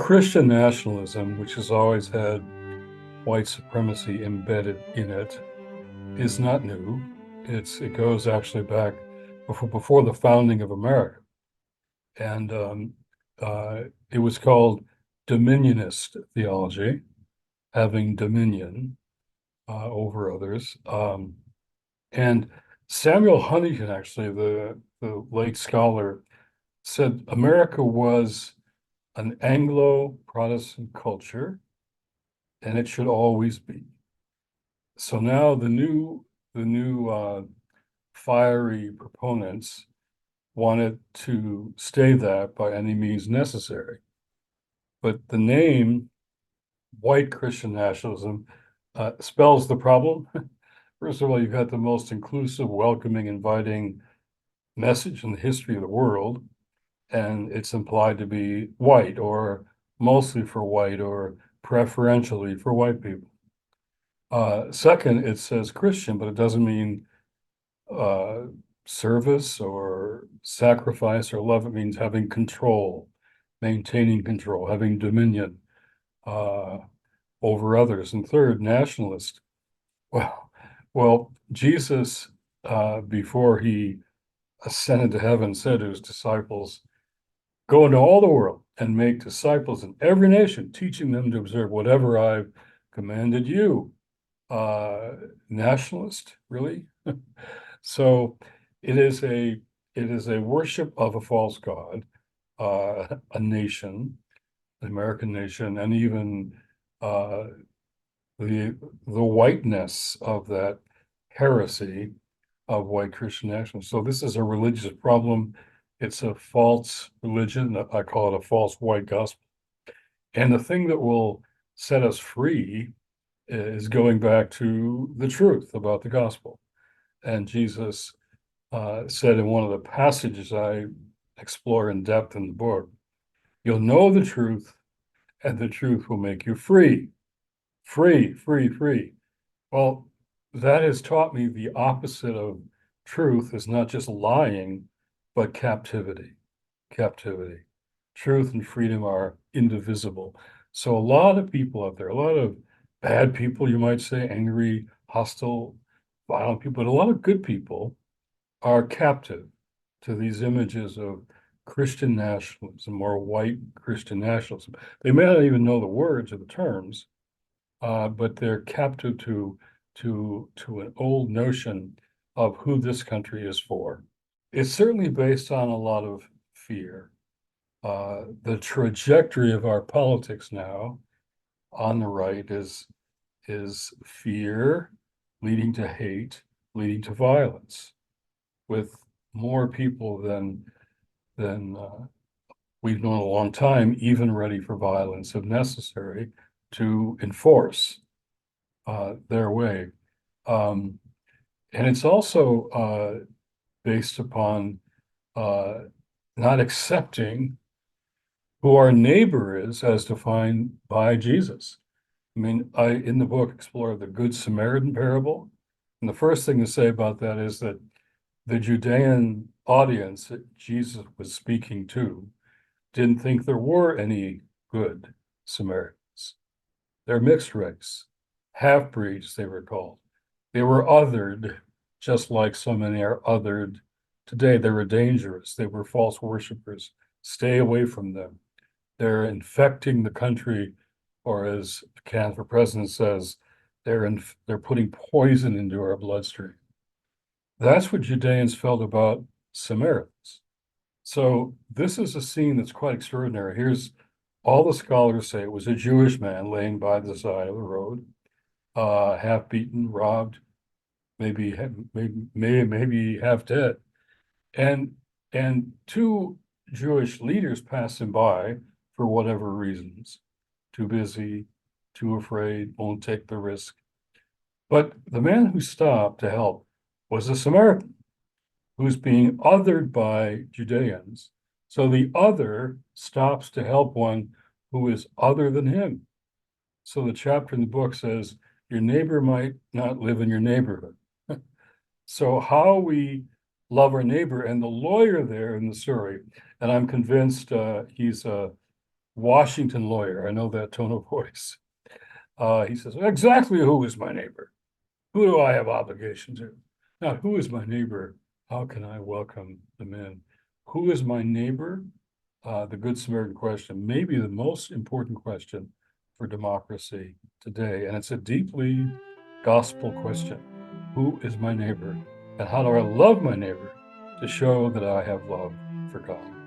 Christian nationalism, which has always had white supremacy embedded in it, is not new. It goes actually back before the founding of America, and it was called dominionist theology, having dominion over others. And Samuel Huntington, actually, the late scholar, said America was an Anglo-Protestant culture, and it should always be. So now the new fiery proponents want it to stay that by any means necessary. But the name white Christian nationalism spells the problem. First of all, you've got the most inclusive, welcoming, inviting message in the history of the world, and it's implied to be white or mostly for white or preferentially for white people. Second, it says Christian, but it doesn't mean uh, service or sacrifice or love. It means having control, maintaining control, having dominion uh, over others. And third, nationalist. Well, well, Jesus, before he ascended to heaven, said to his disciples, "Go into all the world and make disciples in every nation, teaching them to observe whatever I've commanded you." Uh, Nationalist, really? So it is a worship of a false god, a nation, the American nation, and even uh, the whiteness of that heresy of white Christian nationalism. So this is a religious problem. It's a false religion. I call it a false white gospel. And the thing that will set us free is going back to the truth about the gospel. And Jesus said in one of the passages I explore in depth in the book, "You'll know the truth, and the truth will make you free." Free, free, free. Well, that has taught me the opposite of truth is not just lying, but captivity. Captivity. Truth and freedom are indivisible. So a lot of people out there, a lot of bad people, you might say, angry, hostile, violent people, but a lot of good people are captive to these images of Christian nationalism or white Christian nationalism. They may not even know the words or the terms, but they're captive to an old notion of who this country is for. It's certainly based on a lot of fear. The trajectory of our politics now on the right is fear leading to hate, leading to violence, with more people than we've known a long time, even ready for violence if necessary to enforce their way. Um, and it's also based upon not accepting who our neighbor is as defined by Jesus. I mean, I in the book explore the Good Samaritan parable. And the first thing to say about that is that the Judean audience that Jesus was speaking to didn't think there were any good Samaritans. They're mixed race, half-breeds, they were called. They were othered, just like so many are othered today. They were dangerous. They were false worshipers. Stay away from them. They're infecting the country, or as the candidate for president says, they're putting poison into our bloodstream. That's what Judeans felt about Samaritans. So this is a scene that's quite extraordinary. Here's all the scholars say it was a Jewish man laying by the side of the road, half beaten, robbed, maybe half dead, and two Jewish leaders pass him by for whatever reasons, too busy, too afraid, won't take the risk. But the man who stopped to help was a Samaritan who's being othered by Judeans. So the other stops to help one who is other than him. So the chapter in the book says, your neighbor might not live in your neighborhood. So how we love our neighbor, and the lawyer there in the story, and I'm convinced he's a Washington lawyer. I know that tone of voice. He says, exactly who is my neighbor? Who do I have obligation to? Not who is my neighbor? How can I welcome them in? Who is my neighbor? The Good Samaritan question may be the most important question for democracy today. And it's a deeply gospel question. Who is my neighbor? And how do I love my neighbor to show that I have love for God?